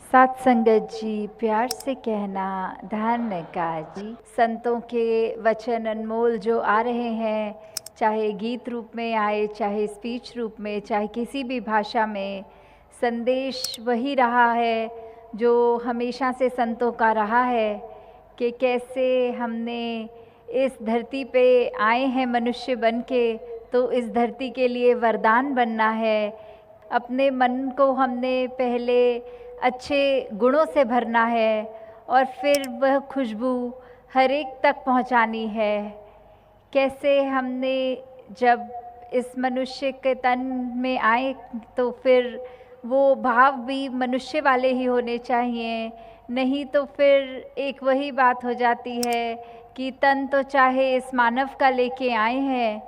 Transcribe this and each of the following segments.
सात संगत जी, प्यार से कहना ध्यान का जी। संतों के वचन अनमोल जो आ रहे हैं, चाहे गीत रूप में आए, चाहे स्पीच रूप में, चाहे किसी भी भाषा में, संदेश वही रहा है जो हमेशा से संतों का रहा है कि कैसे हमने इस धरती पे आए हैं मनुष्य बन के, तो इस धरती के लिए वरदान बनना है। अपने मन को हमने पहले अच्छे गुणों से भरना है और फिर वह खुशबू हर एक तक पहुंचानी है। कैसे हमने जब इस मनुष्य के तन में आए तो फिर वो भाव भी मनुष्य वाले ही होने चाहिए, नहीं तो फिर एक वही बात हो जाती है कि तन तो चाहे इस मानव का लेके आए हैं,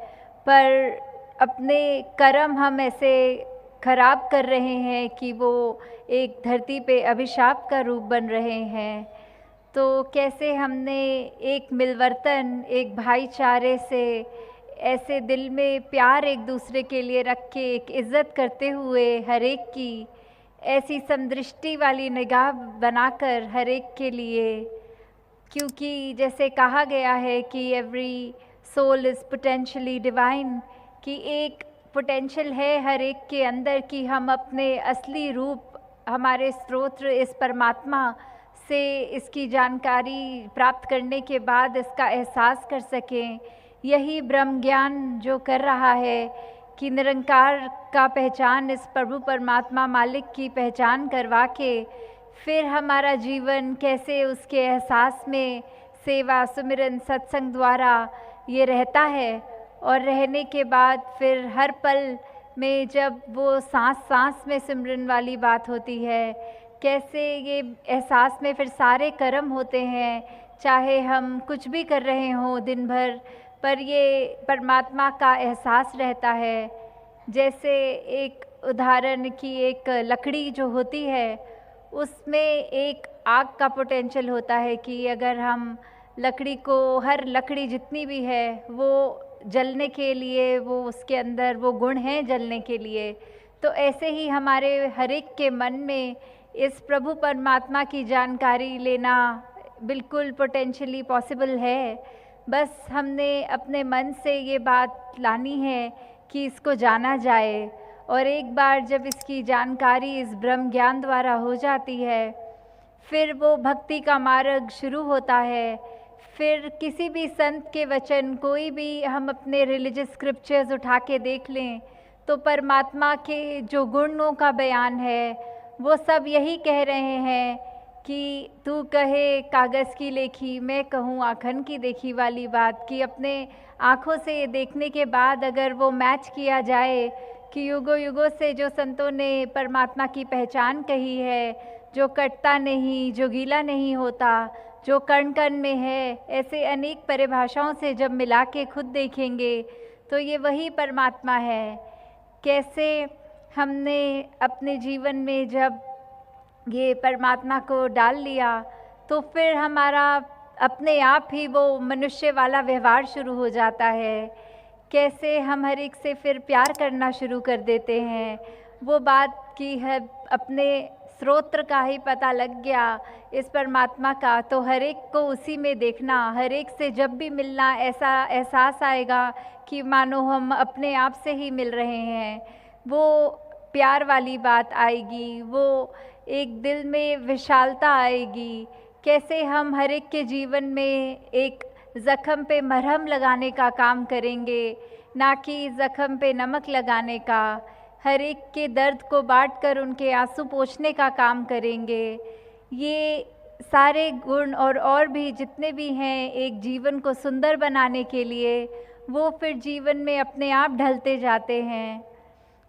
पर अपने कर्म हम ऐसे खराब कर रहे हैं कि वो एक धरती पे अभिशाप का रूप बन रहे हैं। तो कैसे हमने एक मिलवर्तन, एक भाईचारे से ऐसे दिल में प्यार एक दूसरे के लिए रख के, एक इज़्ज़त करते हुए हर एक की ऐसी समदृष्टि वाली निगाह बनाकर हर एक के लिए, क्योंकि जैसे कहा गया है कि every soul is potentially divine, कि एक पोटेंशियल है हर एक के अंदर कि हम अपने असली रूप, हमारे स्रोत इस परमात्मा से इसकी जानकारी प्राप्त करने के बाद इसका एहसास कर सकें। यही ब्रह्म ज्ञान जो कर रहा है कि निरंकार का पहचान, इस प्रभु परमात्मा मालिक की पहचान करवा के फिर हमारा जीवन कैसे उसके एहसास में सेवा, सुमिरन, सत्संग द्वारा ये रहता है। और रहने के बाद फिर हर पल में जब वो सांस सांस में सिमरन वाली बात होती है, कैसे ये एहसास में फिर सारे कर्म होते हैं, चाहे हम कुछ भी कर रहे हों दिन भर, पर ये परमात्मा का एहसास रहता है। जैसे एक उदाहरण की, एक लकड़ी जो होती है उसमें एक आग का पोटेंशियल होता है कि अगर हम लकड़ी को, हर लकड़ी जितनी भी है वो जलने के लिए, वो उसके अंदर वो गुण हैं जलने के लिए, तो ऐसे ही हमारे हर एक के मन में इस प्रभु परमात्मा की जानकारी लेना बिल्कुल पोटेंशियली पॉसिबल है। बस हमने अपने मन से ये बात लानी है कि इसको जाना जाए, और एक बार जब इसकी जानकारी इस ब्रह्म ज्ञान द्वारा हो जाती है, फिर वो भक्ति का मार्ग शुरू होता है। फिर किसी भी संत के वचन, कोई भी हम अपने रिलीजियस स्क्रिप्चर्स उठा के देख लें तो परमात्मा के जो गुणों का बयान है वो सब यही कह रहे हैं कि तू कहे कागज़ की लेखी, मैं कहूँ आँखन की देखी वाली बात, कि अपने आँखों से देखने के बाद अगर वो मैच किया जाए कि युगों युगों से जो संतों ने परमात्मा की पहचान कही है, जो कटता नहीं, जो गीला नहीं होता, जो कण कण में है, ऐसे अनेक परिभाषाओं से जब मिला के खुद देखेंगे तो ये वही परमात्मा है। कैसे हमने अपने जीवन में जब ये परमात्मा को डाल लिया तो फिर हमारा अपने आप ही वो मनुष्य वाला व्यवहार शुरू हो जाता है। कैसे हम हर एक से फिर प्यार करना शुरू कर देते हैं। वो बात की है, अपने स्रोत्र का ही पता लग गया इस परमात्मा का, तो हर एक को उसी में देखना, हर एक से जब भी मिलना ऐसा एहसास आएगा कि मानो हम अपने आप से ही मिल रहे हैं। वो प्यार वाली बात आएगी, वो एक दिल में विशालता आएगी। कैसे हम हर एक के जीवन में एक ज़ख्म पे मरहम लगाने का काम करेंगे, ना कि ज़ख्म पे नमक लगाने का। हर एक के दर्द को बांटकर उनके आंसू पोंछने का काम करेंगे। ये सारे गुण और भी जितने भी हैं एक जीवन को सुंदर बनाने के लिए, वो फिर जीवन में अपने आप ढलते जाते हैं।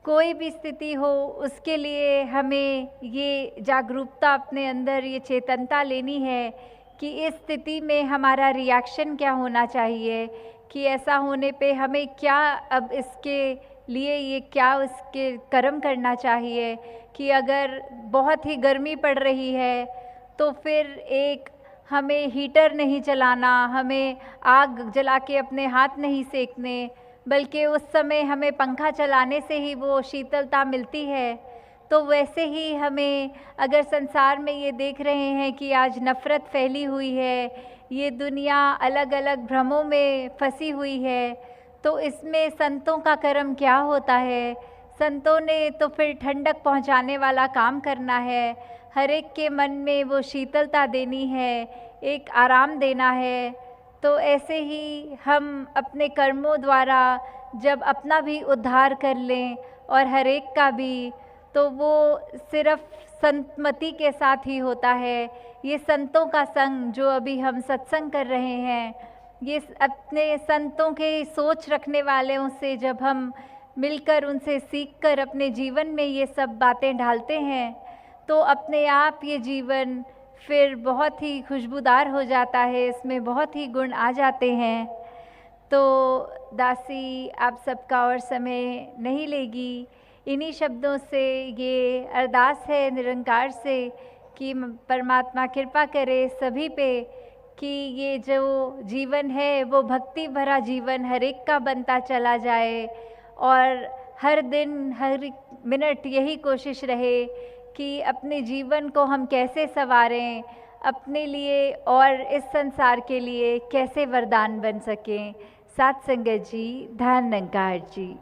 कोई भी स्थिति हो उसके लिए हमें ये जागरूकता अपने अंदर, ये चेतनता लेनी है कि इस स्थिति में हमारा रिएक्शन क्या होना चाहिए, कि ऐसा होने पे हमें क्या अब इसके लिए ये क्या उसके कर्म करना चाहिए। कि अगर बहुत ही गर्मी पड़ रही है तो फिर एक हमें हीटर नहीं चलाना, हमें आग जला के अपने हाथ नहीं सेकने, बल्कि उस समय हमें पंखा चलाने से ही वो शीतलता मिलती है। तो वैसे ही हमें अगर संसार में ये देख रहे हैं कि आज नफ़रत फैली हुई है, ये दुनिया अलग-अलग भ्रमों में फँसी हुई है, तो इसमें संतों का कर्म क्या होता है? संतों ने तो फिर ठंडक पहुँचाने वाला काम करना है, हर एक के मन में वो शीतलता देनी है, एक आराम देना है। तो ऐसे ही हम अपने कर्मों द्वारा जब अपना भी उद्धार कर लें और हर एक का भी, तो वो सिर्फ़ संतमति के साथ ही होता है। ये संतों का संग जो अभी हम सत्संग कर रहे हैं, ये अपने संतों के सोच रखने वालों से जब हम मिलकर उनसे सीखकर अपने जीवन में ये सब बातें ढालते हैं, तो अपने आप ये जीवन फिर बहुत ही खुशबूदार हो जाता है, इसमें बहुत ही गुण आ जाते हैं। तो दासी आप सबका और समय नहीं लेगी, इन्हीं शब्दों से ये अरदास है निरंकार से कि परमात्मा कृपा करे सभी पे कि ये जो जीवन है वो भक्ति भरा जीवन हर एक का बनता चला जाए, और हर दिन हर मिनट यही कोशिश रहे कि अपने जीवन को हम कैसे संवारें, अपने लिए और इस संसार के लिए कैसे वरदान बन सकें। सात संगत जी, धन निरंकार जी।